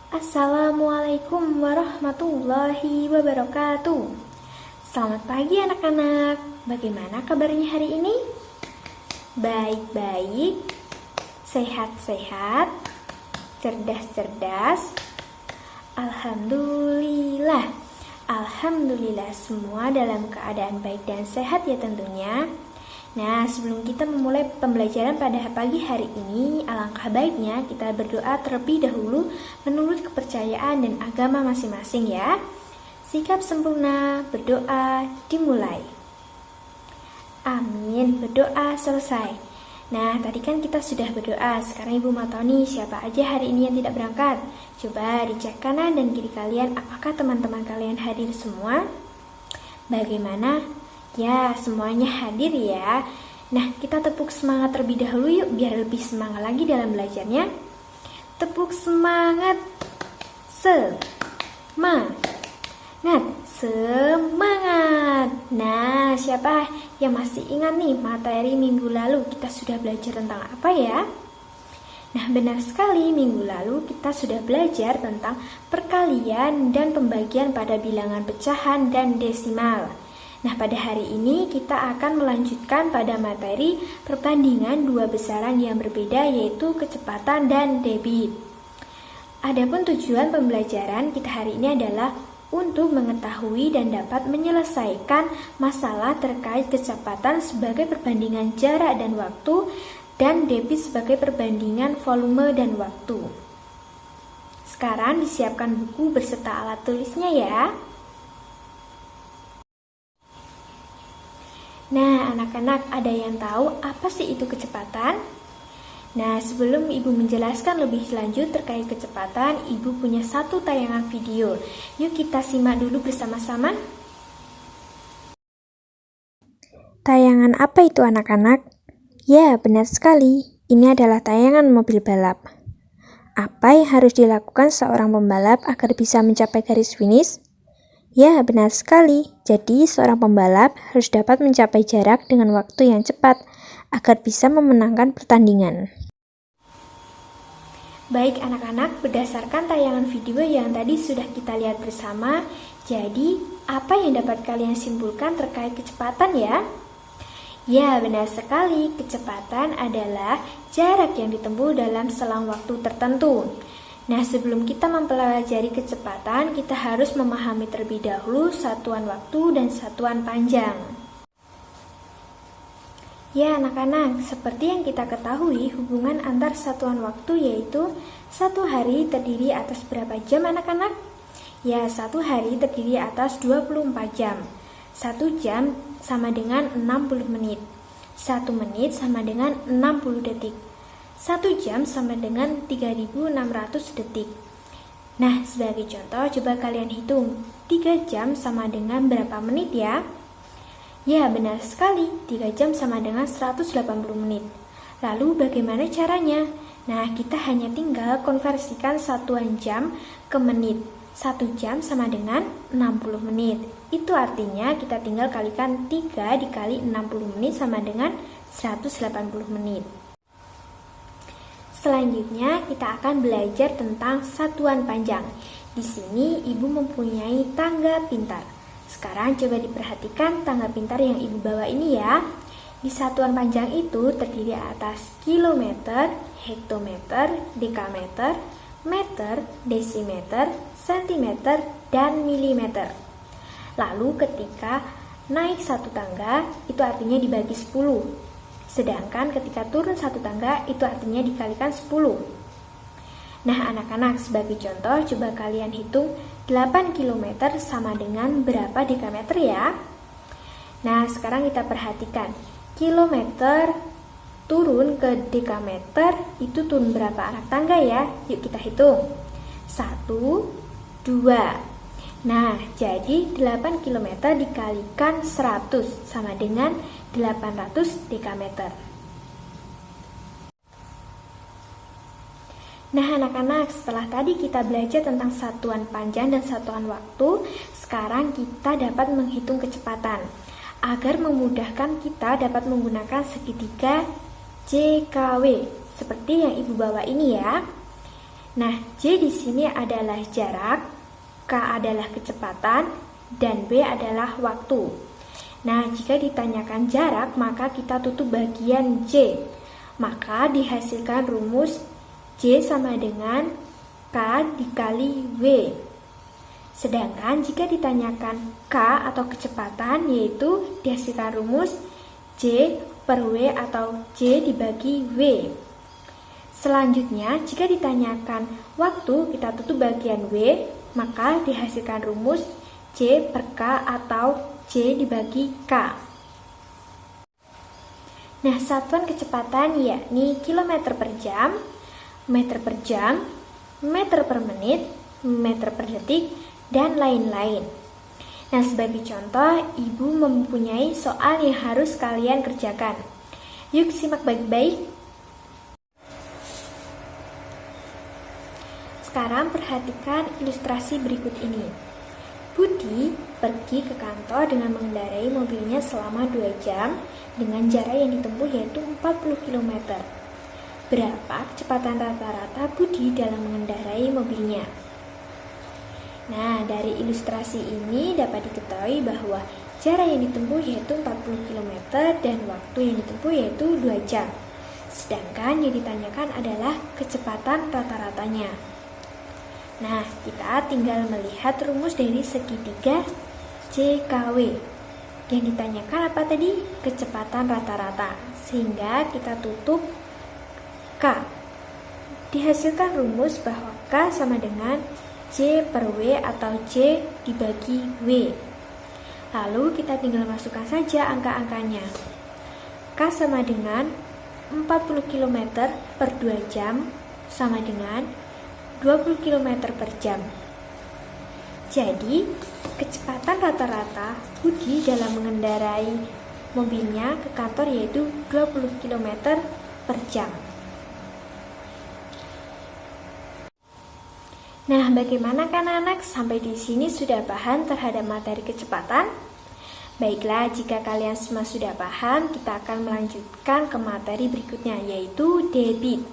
Assalamualaikum warahmatullahi wabarakatuh. Selamat pagi anak-anak. Bagaimana kabarnya hari ini? Baik-baik, sehat-sehat, cerdas-cerdas. Alhamdulillah. Alhamdulillah semua dalam keadaan baik dan sehat ya tentunya. Nah, sebelum kita memulai pembelajaran pada pagi hari ini, alangkah baiknya kita berdoa terlebih dahulu menurut kepercayaan dan agama masing-masing ya. Sikap sempurna, berdoa dimulai. Amin, berdoa selesai. Nah, tadi kan kita sudah berdoa, sekarang Ibu mau tahu nih siapa aja hari ini yang tidak berangkat. Coba dicek kanan dan kiri kalian, apakah teman-teman kalian hadir semua? Bagaimana? Ya, semuanya hadir ya. Nah, kita tepuk semangat terlebih dahulu yuk, biar lebih semangat lagi dalam belajarnya. Tepuk semangat. Semangat. Nah, siapa yang masih ingat nih materi minggu lalu kita sudah belajar tentang apa ya? Nah, benar sekali, minggu lalu kita sudah belajar tentang perkalian dan pembagian pada bilangan pecahan dan desimal. Nah, pada hari ini kita akan melanjutkan pada materi perbandingan dua besaran yang berbeda, yaitu kecepatan dan debit. Adapun tujuan pembelajaran kita hari ini adalah untuk mengetahui dan dapat menyelesaikan masalah terkait kecepatan sebagai perbandingan jarak dan waktu, dan debit sebagai perbandingan volume dan waktu. Sekarang disiapkan buku beserta alat tulisnya ya. Nah, anak-anak ada yang tahu apa sih itu kecepatan? Nah, sebelum Ibu menjelaskan lebih lanjut terkait kecepatan, Ibu punya satu tayangan video. Yuk kita simak dulu bersama-sama. Tayangan apa itu anak-anak? Ya, benar sekali. Ini adalah tayangan mobil balap. Apa yang harus dilakukan seorang pembalap agar bisa mencapai garis finish? Ya, benar sekali. Jadi, seorang pembalap harus dapat mencapai jarak dengan waktu yang cepat agar bisa memenangkan pertandingan. Baik anak-anak, berdasarkan tayangan video yang tadi sudah kita lihat bersama, jadi apa yang dapat kalian simpulkan terkait kecepatan ya? Ya, benar sekali. Kecepatan adalah jarak yang ditempuh dalam selang waktu tertentu. Nah, sebelum kita mempelajari kecepatan, kita harus memahami terlebih dahulu satuan waktu dan satuan panjang. Ya, anak-anak, seperti yang kita ketahui, hubungan antar satuan waktu yaitu satu hari terdiri atas berapa jam, anak-anak? Ya, satu hari terdiri atas 24 jam. 1 jam sama dengan 60 menit. 1 menit sama dengan 60 detik. 1 jam sama dengan 3.600 detik. Nah, sebagai contoh, coba kalian hitung 3 jam sama dengan berapa menit ya? Ya, benar sekali, 3 jam sama dengan 180 menit. Lalu bagaimana caranya? Nah, kita hanya tinggal konversikan satuan jam ke menit. 1 jam sama dengan 60 menit. Itu artinya kita tinggal kalikan 3 dikali 60 menit sama dengan 180 menit. Selanjutnya kita akan belajar tentang satuan panjang. Di sini Ibu mempunyai tangga pintar. Sekarang coba diperhatikan tangga pintar yang Ibu bawa ini ya. Di satuan panjang itu terdiri atas kilometer, hektometer, dekameter, meter, desimeter, sentimeter, dan milimeter. Lalu ketika naik satu tangga itu artinya dibagi 10. Sedangkan ketika turun satu tangga itu artinya dikalikan 10. Nah, anak-anak, sebagai contoh coba kalian hitung 8 km sama dengan berapa dekameter ya? Nah, sekarang kita perhatikan. Kilometer turun ke dekameter itu turun berapa anak tangga ya? Yuk kita hitung. 1, 2. Nah, jadi 8 km dikalikan 100 sama dengan 800 dekameter. Nah, anak-anak, setelah tadi kita belajar tentang satuan panjang dan satuan waktu, sekarang kita dapat menghitung kecepatan. Agar memudahkan kita dapat menggunakan segitiga JKW, seperti yang Ibu bawa ini ya. Nah, J di sini adalah jarak, K adalah kecepatan, dan W adalah waktu. Nah, jika ditanyakan jarak, maka kita tutup bagian J. Maka dihasilkan rumus J sama dengan K dikali W. Sedangkan jika ditanyakan K atau kecepatan, yaitu dihasilkan rumus J per W atau J dibagi W. Selanjutnya, jika ditanyakan waktu, kita tutup bagian W, maka dihasilkan rumus J per K atau J dibagi K. Nah, satuan kecepatan yakni kilometer per jam, meter per jam, meter per menit, meter per detik, dan lain-lain. Nah, sebagai contoh, Ibu mempunyai soal yang harus kalian kerjakan. Yuk simak baik-baik. Sekarang perhatikan ilustrasi berikut ini. Budi pergi ke kantor dengan mengendarai mobilnya selama 2 jam dengan jarak yang ditempuh yaitu 40 km. Berapa kecepatan rata-rata Budi dalam mengendarai mobilnya? Nah, dari ilustrasi ini dapat diketahui bahwa jarak yang ditempuh yaitu 40 km dan waktu yang ditempuh yaitu 2 jam. Sedangkan yang ditanyakan adalah kecepatan rata-ratanya. Nah, kita tinggal melihat rumus dari segitiga JKW. Yang ditanyakan apa tadi? Kecepatan rata-rata. Sehingga kita tutup K. Dihasilkan rumus bahwa K sama dengan J per W atau J dibagi W. Lalu kita tinggal masukkan saja angka-angkanya. K sama dengan 40 km per 2 jam sama dengan 20 km per jam. Jadi, kecepatan rata-rata Budi dalam mengendarai mobilnya ke kantor yaitu 20 km per jam. Nah, bagaimana kan anak? Sampai di sini sudah paham terhadap materi kecepatan? Baiklah, jika kalian semua sudah paham, kita akan melanjutkan ke materi berikutnya yaitu debit.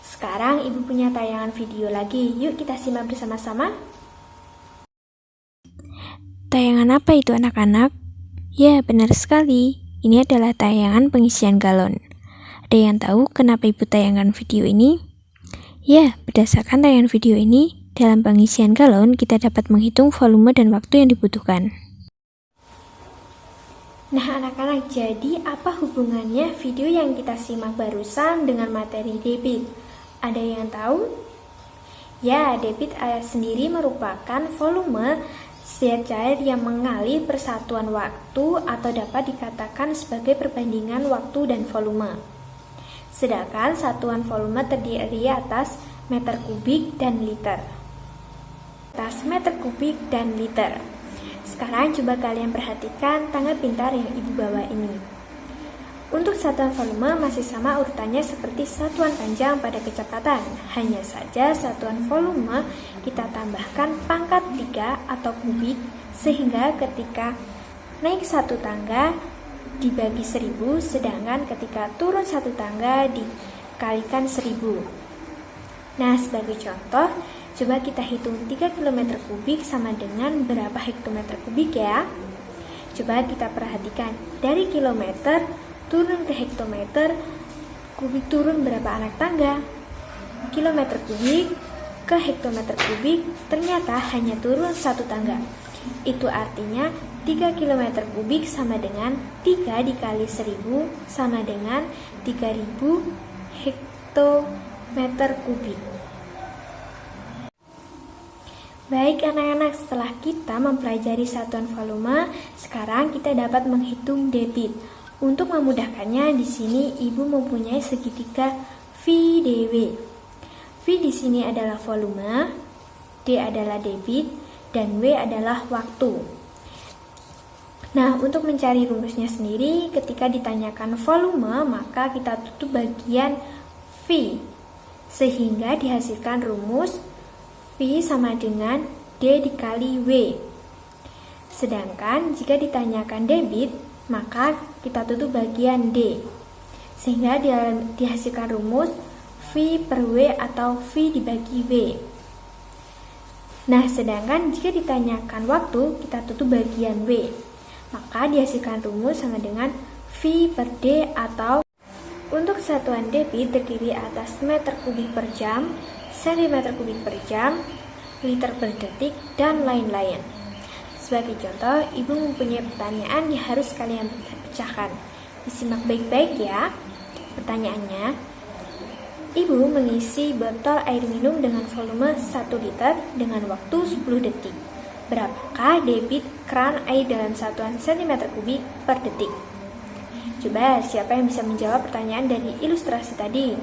Sekarang Ibu punya tayangan video lagi, yuk kita simak bersama-sama. Tayangan apa itu anak-anak? Ya, benar sekali. Ini adalah tayangan pengisian galon. Ada yang tahu kenapa Ibu tayangkan video ini? Ya, berdasarkan tayangan video ini, dalam pengisian galon kita dapat menghitung volume dan waktu yang dibutuhkan. Nah anak-anak, jadi apa hubungannya video yang kita simak barusan dengan materi debit? Ada yang tahu? Ya, debit air sendiri merupakan volume zat cair yang mengalir persatuan waktu atau dapat dikatakan sebagai perbandingan waktu dan volume. Sedangkan satuan volume terdiri atas meter kubik dan liter. Atas meter kubik dan liter. Sekarang coba kalian perhatikan tangga pintar yang Ibu bawa ini. Untuk satuan volume masih sama urutannya seperti satuan panjang pada kecepatan. Hanya saja satuan volume kita tambahkan pangkat 3 atau kubik sehingga ketika naik satu tangga dibagi 1000, sedangkan ketika turun satu tangga dikalikan 1000. Nah, sebagai contoh, coba kita hitung 3 km kubik sama dengan berapa hektometer kubik ya. Coba kita perhatikan dari kilometer turun ke hektometer, kubik turun berapa anak tangga? Kilometer kubik ke hektometer kubik ternyata hanya turun satu tangga. Itu artinya 3 km kubik sama dengan 3 dikali 1000 sama dengan 3000 hektometer kubik. Baik anak-anak, setelah kita mempelajari satuan volume, sekarang kita dapat menghitung debit. Untuk memudahkannya, di sini Ibu mempunyai segitiga VDW. V di sini adalah volume, D adalah debit, dan W adalah waktu. Nah, untuk mencari rumusnya sendiri, ketika ditanyakan volume, maka kita tutup bagian V, sehingga dihasilkan rumus V sama dengan D dikali W. Sedangkan jika ditanyakan debit, maka kita tutup bagian D, sehingga dihasilkan rumus V V per W atau V dibagi W. Nah, sedangkan jika ditanyakan waktu, kita tutup bagian W. Maka dihasilkan rumus sama dengan V per D atau untuk satuan debit terdiri atas meter kubik per jam, sentimeter kubik per jam, liter per detik, dan lain-lain. Sebagai contoh, Ibu mempunyai pertanyaan yang harus kalian pecahkan. Disimak baik-baik ya. Pertanyaannya, Ibu mengisi botol air minum dengan volume 1 liter dengan waktu 10 detik. Berapakah debit keran air dalam satuan sentimeter kubik per detik? Coba siapa yang bisa menjawab pertanyaan dari ilustrasi tadi?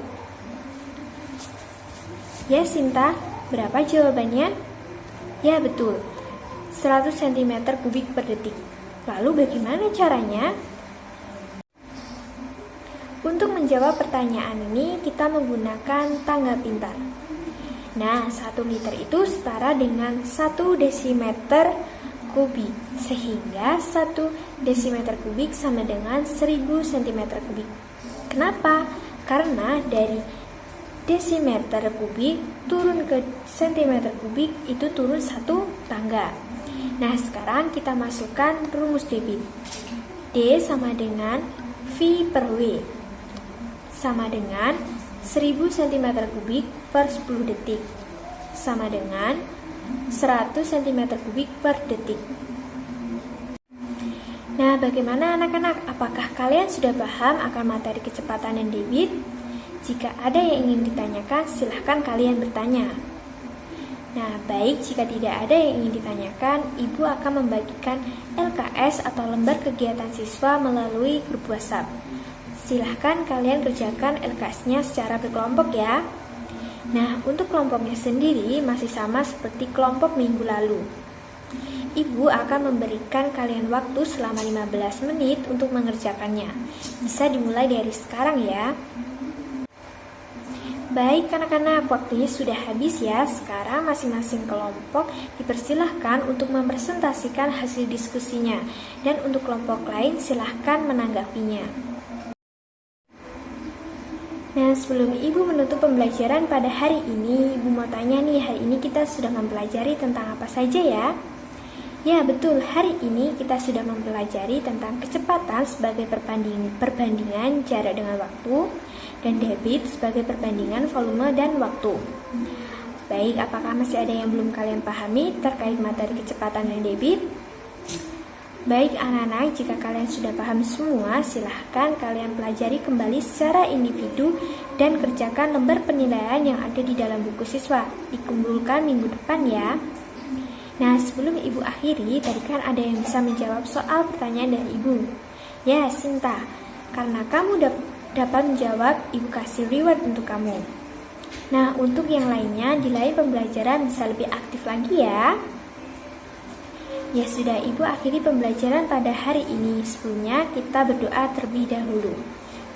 Ya, Sinta, berapa jawabannya? Ya, betul. 100 cm kubik per detik. Lalu bagaimana caranya? Untuk menjawab pertanyaan ini, kita menggunakan tangga pintar. Nah, 1 liter itu setara dengan 1 desimeter kubik, sehingga 1 desimeter kubik sama dengan 1000 cm kubik. Kenapa? Karena dari desimeter kubik turun ke cm kubik itu turun 1 tangga. Nah, sekarang kita masukkan rumus debit. D sama dengan V per W sama dengan 1000 cm kubik per 10 detik sama dengan 100 cm kubik per detik. Nah, bagaimana anak-anak? Apakah kalian sudah paham akan materi kecepatan dan debit? Jika ada yang ingin ditanyakan, silahkan kalian bertanya. Nah, baik, jika tidak ada yang ingin ditanyakan, Ibu akan membagikan LKS atau lembar kegiatan siswa melalui grup WhatsApp. Silahkan kalian kerjakan LKS-nya secara berkelompok ya. Nah, untuk kelompoknya sendiri masih sama seperti kelompok minggu lalu. Ibu akan memberikan kalian waktu selama 15 menit untuk mengerjakannya. Bisa dimulai dari sekarang ya. Baik anak-anak, waktunya sudah habis ya. Sekarang masing-masing kelompok dipersilahkan untuk mempresentasikan hasil diskusinya. Dan untuk kelompok lain silahkan menanggapinya. Nah, sebelum Ibu menutup pembelajaran pada hari ini, Ibu mau tanya nih, hari ini kita sudah mempelajari tentang apa saja ya? Ya, betul, hari ini kita sudah mempelajari tentang kecepatan sebagai perbandingan jarak dengan waktu, dan debit sebagai perbandingan volume dan waktu. Baik, apakah masih ada yang belum kalian pahami terkait materi kecepatan dan debit? Baik anak-anak, jika kalian sudah paham semua, silahkan kalian pelajari kembali secara individu dan kerjakan lembar penilaian yang ada di dalam buku siswa. Dikumpulkan minggu depan ya. Nah, sebelum Ibu akhiri, tadi kan ada yang bisa menjawab soal pertanyaan dari Ibu. Ya, Sinta, karena kamu dapat menjawab, Ibu kasih reward untuk kamu. Nah, untuk yang lainnya, di lain pembelajaran bisa lebih aktif lagi ya. Ya sudah, Ibu akhiri pembelajaran pada hari ini. Sebelumnya kita berdoa terlebih dahulu.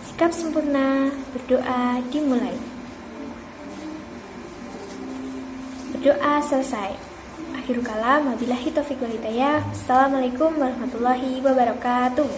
Sikap sempurna, berdoa dimulai. Berdoa selesai. Akhirul kalam, wabillahi taufiq wal hidayah. Assalamualaikum warahmatullahi wabarakatuh.